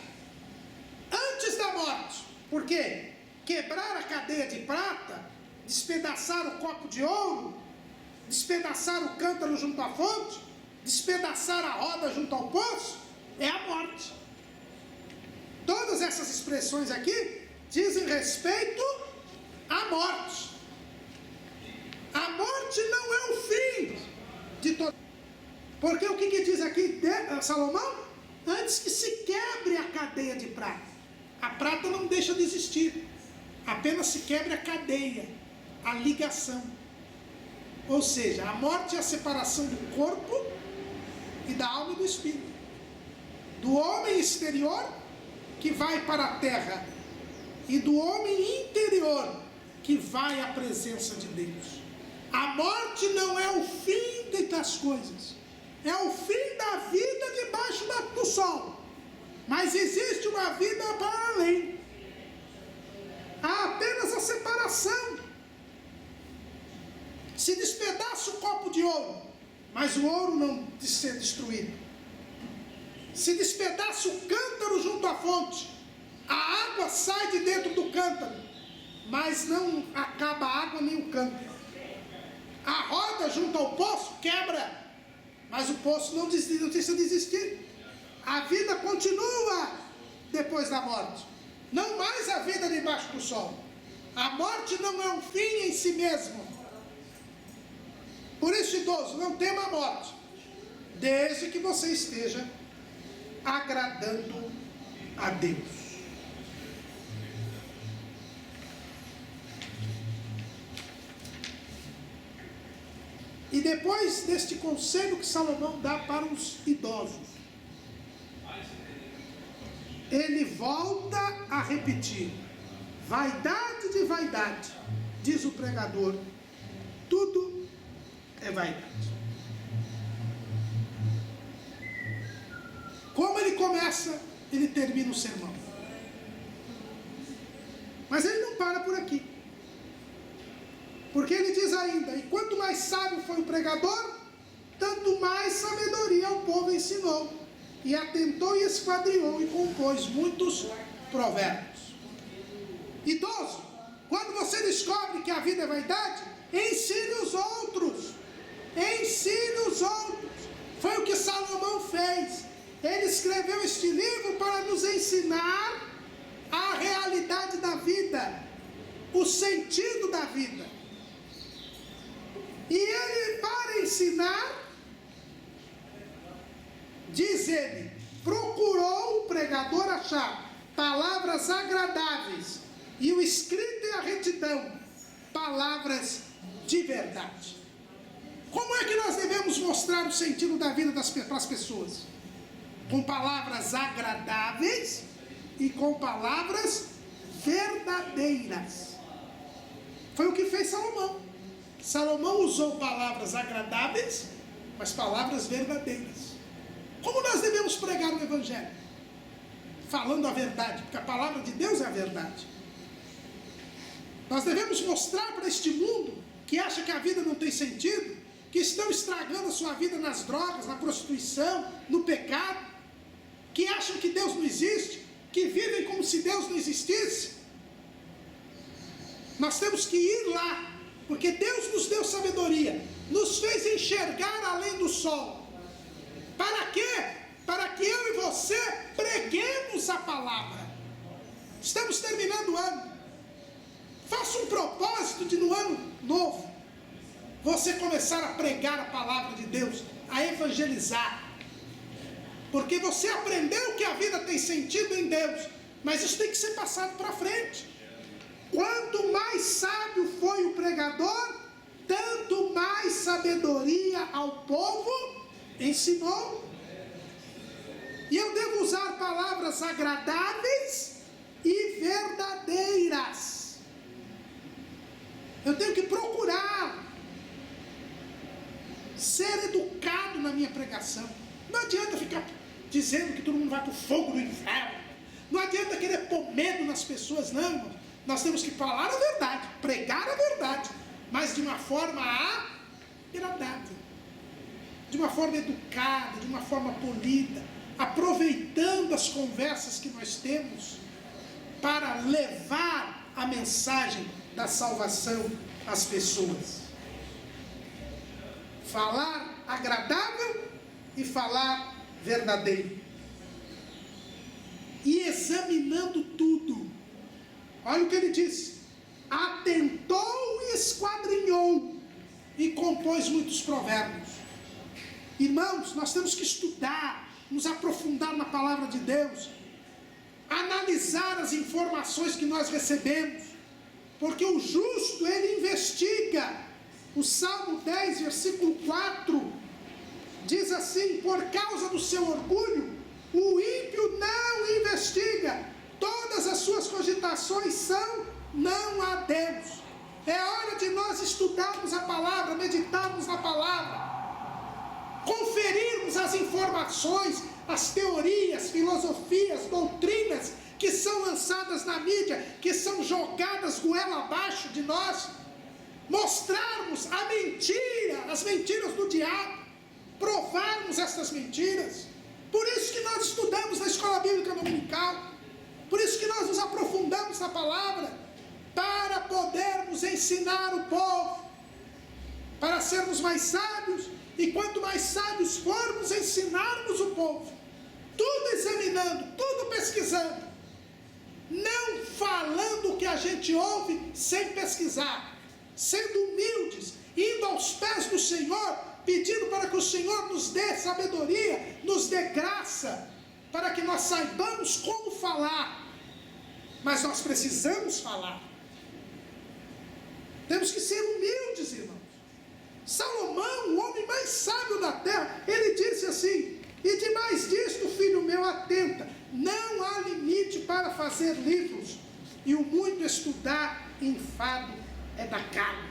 antes da morte. Por quê? Quebrar a cadeia de prata, despedaçar o copo de ouro, despedaçar o cântaro junto à fonte, despedaçar a roda junto ao poço, é a morte. Todas essas expressões aqui dizem respeito à morte. A morte não é o fim de todo. Porque o que diz aqui Salomão? Antes que se quebre a cadeia de prata. A prata não deixa de existir, apenas se quebra a cadeia, a ligação. Ou seja, a morte é a separação do corpo e da alma e do espírito, do homem exterior que vai para a terra e do homem interior que vai à presença de Deus. A morte não é o fim das coisas, é o fim da vida debaixo do sol. Mas existe uma vida para além. Há apenas a separação. Se despedaça o copo de ouro, mas o ouro não ser destruído. Se despedaça o cântaro junto à fonte, a água sai de dentro do cântaro, mas não acaba a água nem o canto. A roda junto ao poço quebra, mas o poço não deixa de existir. A vida continua depois da morte. Não mais a vida debaixo do sol. A morte não é um fim em si mesmo. Por isso, idoso, não tema a morte, desde que você esteja agradando a Deus. E depois deste conselho que Salomão dá para os idosos, ele volta a repetir: vaidade de vaidade, diz o pregador, tudo é vaidade. Como ele começa, ele termina o sermão. Mas ele não para por aqui. Porque ele diz ainda: e quanto mais sábio foi o pregador, tanto mais sabedoria ao povo ensinou, e atentou e esquadriou e compôs muitos provérbios. Idoso, quando você descobre que a vida é vaidade, ensine os outros. Ensine os outros. Foi o que Salomão fez. Ele escreveu este livro para nos ensinar a realidade da vida, o sentido da vida. E ele, para ensinar, diz ele, procurou o pregador achar palavras agradáveis, e o escrito e a retidão, palavras de verdade. Como é que nós devemos mostrar o sentido da vida para as pessoas? Com palavras agradáveis e com palavras verdadeiras. Foi o que fez Salomão. Salomão usou palavras agradáveis, mas palavras verdadeiras. Como nós devemos pregar o Evangelho? Falando a verdade, porque a palavra de Deus é a verdade. Nós devemos mostrar para este mundo que acha que a vida não tem sentido, que estão estragando a sua vida nas drogas, na prostituição, no pecado, que acham que Deus não existe, que vivem como se Deus não existisse. Nós temos que ir lá, porque Deus nos deu sabedoria, nos fez enxergar além do sol. Para quê? Para que eu e você preguemos a palavra. Estamos terminando o ano. Faça um propósito de no ano novo você começar a pregar a palavra de Deus, a evangelizar. Porque você aprendeu que a vida tem sentido em Deus, mas isso tem que ser passado para frente. Quanto mais sábio foi o pregador, tanto mais sabedoria ao povo ensinou. E eu devo usar palavras agradáveis e verdadeiras. Eu tenho que procurar ser educado na minha pregação. Não adianta ficar dizendo que todo mundo vai para o fogo do inferno. Não adianta querer pôr medo nas pessoas, não, irmão. Nós temos que falar a verdade, pregar a verdade, mas de uma forma agradável, de uma forma educada, de uma forma polida, aproveitando as conversas que nós temos para levar a mensagem da salvação às pessoas. Falar agradável e falar verdadeiro. E examinando tudo. Olha o que ele diz: atentou e esquadrinhou e compôs muitos provérbios. Irmãos, nós temos que estudar, nos aprofundar na palavra de Deus, analisar as informações que nós recebemos, porque o justo, ele investiga. O Salmo 10, versículo 4, diz assim: por causa do seu orgulho, o ímpio não investiga, todas as suas cogitações são não a Deus. É hora de nós estudarmos a palavra, meditarmos na palavra, conferirmos as informações, as teorias, filosofias, doutrinas que são lançadas na mídia, que são jogadas goela abaixo de nós, mostrarmos a mentira, as mentiras do diabo, provarmos essas mentiras. Por isso que nós estudamos na escola bíblica dominical, por isso que nós nos aprofundamos na palavra, para podermos ensinar o povo, para sermos mais sábios, e quanto mais sábios formos, ensinarmos o povo, tudo examinando, tudo pesquisando, não falando o que a gente ouve sem pesquisar, sendo humildes, indo aos pés do Senhor, pedindo para que o Senhor nos dê sabedoria, nos dê graça, para que nós saibamos como falar. Mas nós precisamos falar. Temos que ser humildes, irmãos. Salomão, o homem mais sábio da terra, ele disse assim: e demais disto, filho meu, atenta, não há limite para fazer livros, e o muito estudar enfado é da carne.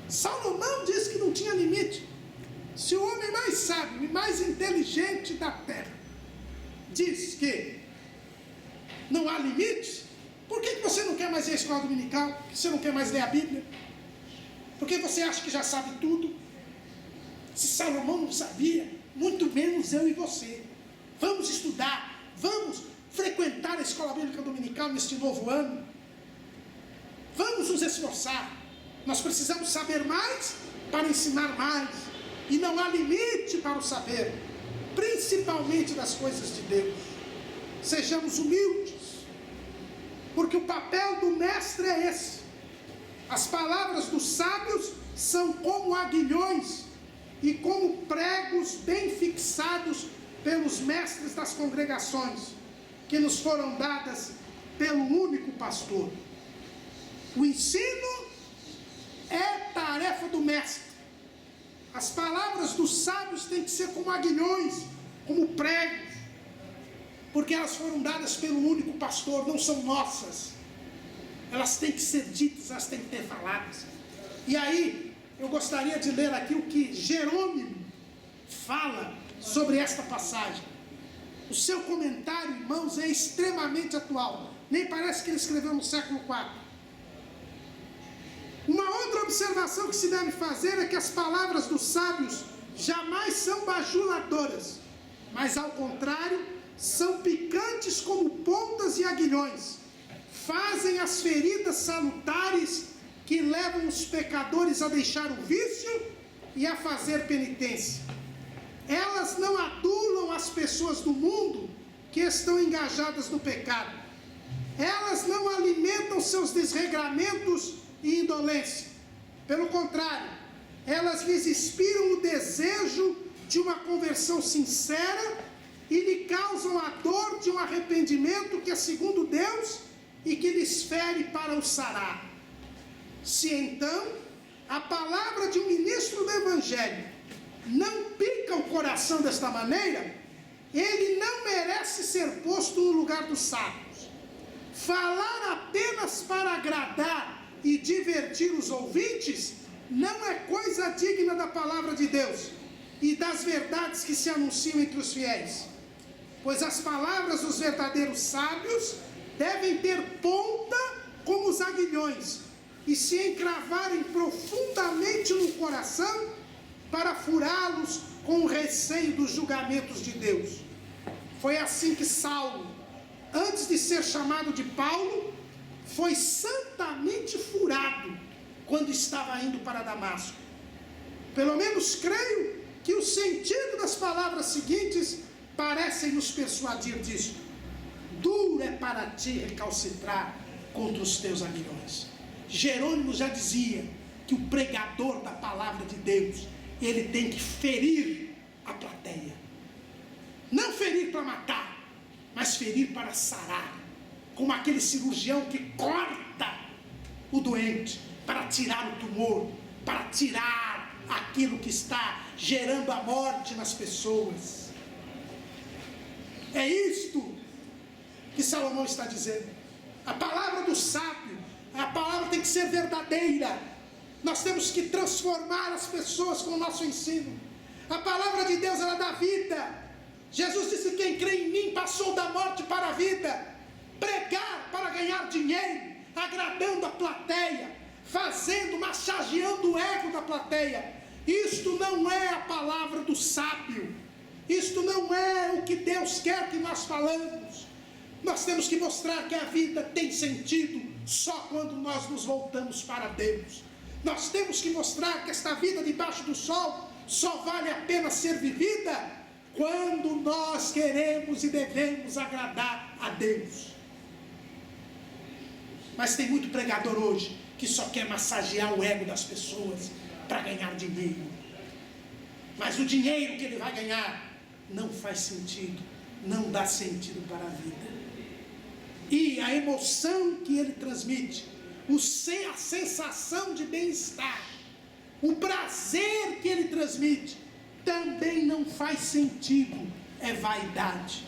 Salomão disse que não tinha limite. Se o homem mais sábio e mais inteligente da terra diz que não há limites, por que você não quer mais ir à escola dominical? Por que você não quer mais ler a Bíblia? Por que você acha que já sabe tudo? Se Salomão não sabia, muito menos eu e você. Vamos estudar, vamos frequentar a escola bíblica dominical neste novo ano. Vamos nos esforçar. Nós precisamos saber mais para ensinar mais. E não há limite para o saber, principalmente das coisas de Deus. Sejamos humildes, porque o papel do mestre é esse. As palavras dos sábios são como aguilhões e como pregos bem fixados pelos mestres das congregações, que nos foram dadas pelo único pastor. O ensino é tarefa do mestre. As palavras dos sábios têm que ser como aguilhões, como pregos, porque elas foram dadas pelo único pastor, não são nossas. Elas têm que ser ditas, elas têm que ter faladas. E aí, eu gostaria de ler aqui o que Jerônimo fala sobre esta passagem. O seu comentário, irmãos, é extremamente atual. Nem parece que ele escreveu no século IV. Uma outra observação que se deve fazer é que as palavras dos sábios jamais são bajuladoras, mas ao contrário, são picantes como pontas e aguilhões. Fazem as feridas salutares que levam os pecadores a deixar o vício e a fazer penitência. Elas não adulam as pessoas do mundo que estão engajadas no pecado. Elas não alimentam seus desregramentos e indolência. Pelo contrário, elas lhes inspiram o desejo de uma conversão sincera e lhe causam a dor de um arrependimento que é segundo Deus e que lhes fere para o sarar. Se então a palavra de um ministro do Evangelho não pica o coração desta maneira, ele não merece ser posto no lugar dos sábios. Falar apenas para agradar e divertir os ouvintes não é coisa digna da palavra de Deus e das verdades que se anunciam entre os fiéis, pois as palavras dos verdadeiros sábios devem ter ponta como os aguilhões e se encravarem profundamente no coração para furá-los com o receio dos julgamentos de Deus. Foi assim que Saulo, antes de ser chamado de Paulo, foi santamente furado quando estava indo para Damasco. Pelo menos creio que o sentido das palavras seguintes parecem nos persuadir disso. Duro é para ti recalcitrar contra os teus aguilhões. Jerônimo já dizia que o pregador da palavra de Deus, ele tem que ferir a plateia. Não ferir para matar, mas ferir para sarar. Como aquele cirurgião que corta o doente para tirar o tumor, para tirar aquilo que está gerando a morte nas pessoas. É isto que Salomão está dizendo. A palavra do sábio, a palavra tem que ser verdadeira. Nós temos que transformar as pessoas com o nosso ensino. A palavra de Deus, ela dá vida. Jesus disse: quem crê em mim passou da morte para a vida. Pregar para ganhar dinheiro, agradando a plateia, massageando o ego da plateia. Isto não é a palavra do sábio. Isto não é o que Deus quer que nós falamos. Nós temos que mostrar que a vida tem sentido, só quando nós nos voltamos para Deus. Nós temos que mostrar que esta vida debaixo do sol só vale a pena ser vivida quando nós queremos e devemos agradar a Deus. Mas tem muito pregador hoje que só quer massagear o ego das pessoas para ganhar dinheiro. Mas o dinheiro que ele vai ganhar não faz sentido, não dá sentido para a vida. E a emoção que ele transmite, a sensação de bem-estar, o prazer que ele transmite, também não faz sentido, é vaidade.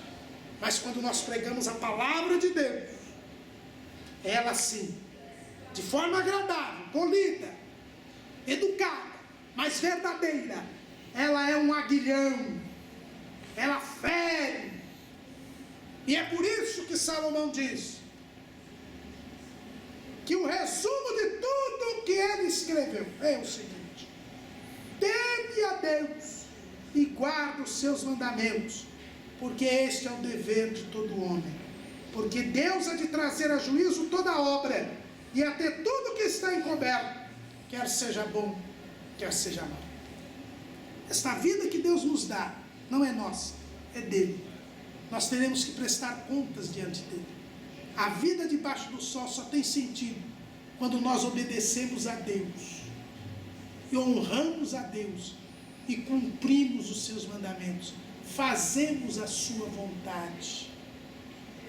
Mas quando nós pregamos a palavra de Deus, ela sim, de forma agradável, polida, educada, mas verdadeira, ela é um aguilhão, ela fere. E é por isso que Salomão diz que o resumo de tudo que ele escreveu é o seguinte: teme a Deus e guarda os seus mandamentos, porque este é o dever de todo homem. Porque Deus há de trazer a juízo toda obra, e até tudo que está encoberto, quer seja bom, quer seja mal. Esta vida que Deus nos dá não é nossa, é dele. Nós teremos que prestar contas diante dele. A vida debaixo do sol só tem sentido quando nós obedecemos a Deus e honramos a Deus e cumprimos os seus mandamentos, fazemos a sua vontade.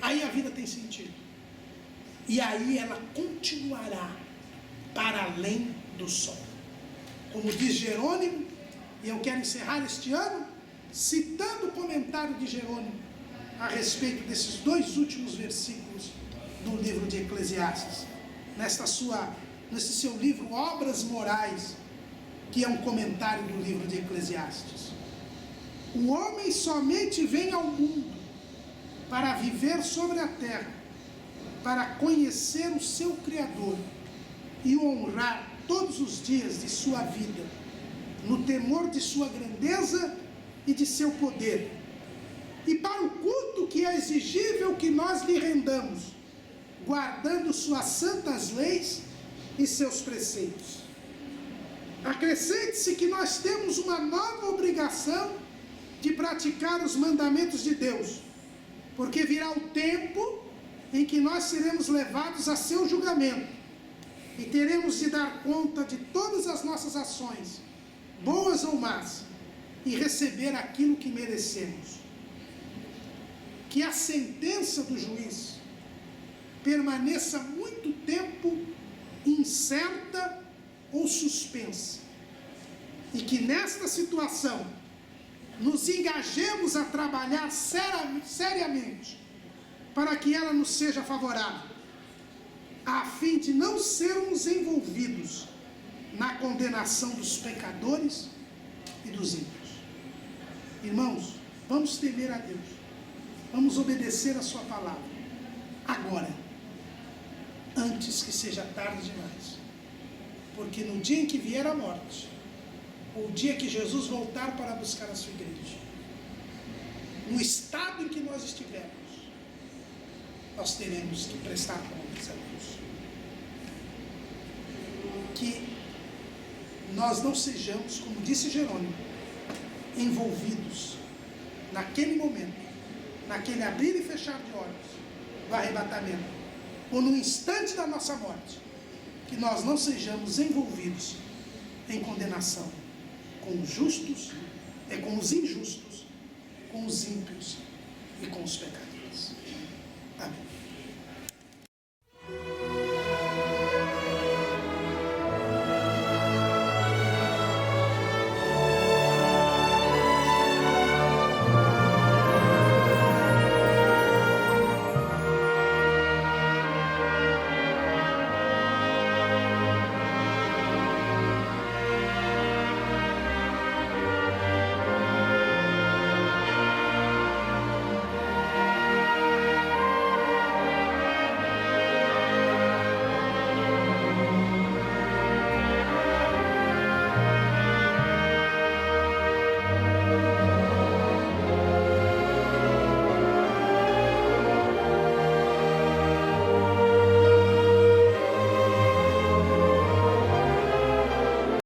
Aí a vida tem sentido, e aí ela continuará para além do sol. Como diz Jerônimo, e eu quero encerrar este ano citando o comentário de Jerônimo a respeito desses 2 últimos versículos do livro de Eclesiastes, nesse seu livro Obras Morais, que é um comentário do livro de Eclesiastes. O homem somente vem ao mundo para viver sobre a terra, para conhecer o seu Criador e o honrar todos os dias de sua vida, no temor de sua grandeza e de seu poder, e para o culto que é exigível que nós lhe rendamos, guardando suas santas leis e seus preceitos. Acrescente-se que nós temos uma nova obrigação de praticar os mandamentos de Deus, porque virá o tempo em que nós seremos levados a seu julgamento e teremos de dar conta de todas as nossas ações, boas ou más, e receber aquilo que merecemos. Que a sentença do juiz permaneça muito tempo incerta ou suspensa, e que nesta situação nos engajemos a trabalhar seriamente para que ela nos seja favorável, a fim de não sermos envolvidos na condenação dos pecadores e dos ímpios. Irmãos, vamos temer a Deus, vamos obedecer a sua palavra agora, antes que seja tarde demais, porque no dia em que vier a morte, ou o dia que Jesus voltar para buscar a sua igreja, no estado em que nós estivermos, nós teremos que prestar contas a Deus. Que nós não sejamos, como disse Jerônimo, envolvidos naquele momento, naquele abrir e fechar de olhos do arrebatamento, ou no instante da nossa morte, que nós não sejamos envolvidos em condenação com os justos, com os injustos, com os ímpios e com os pecadores. Amém.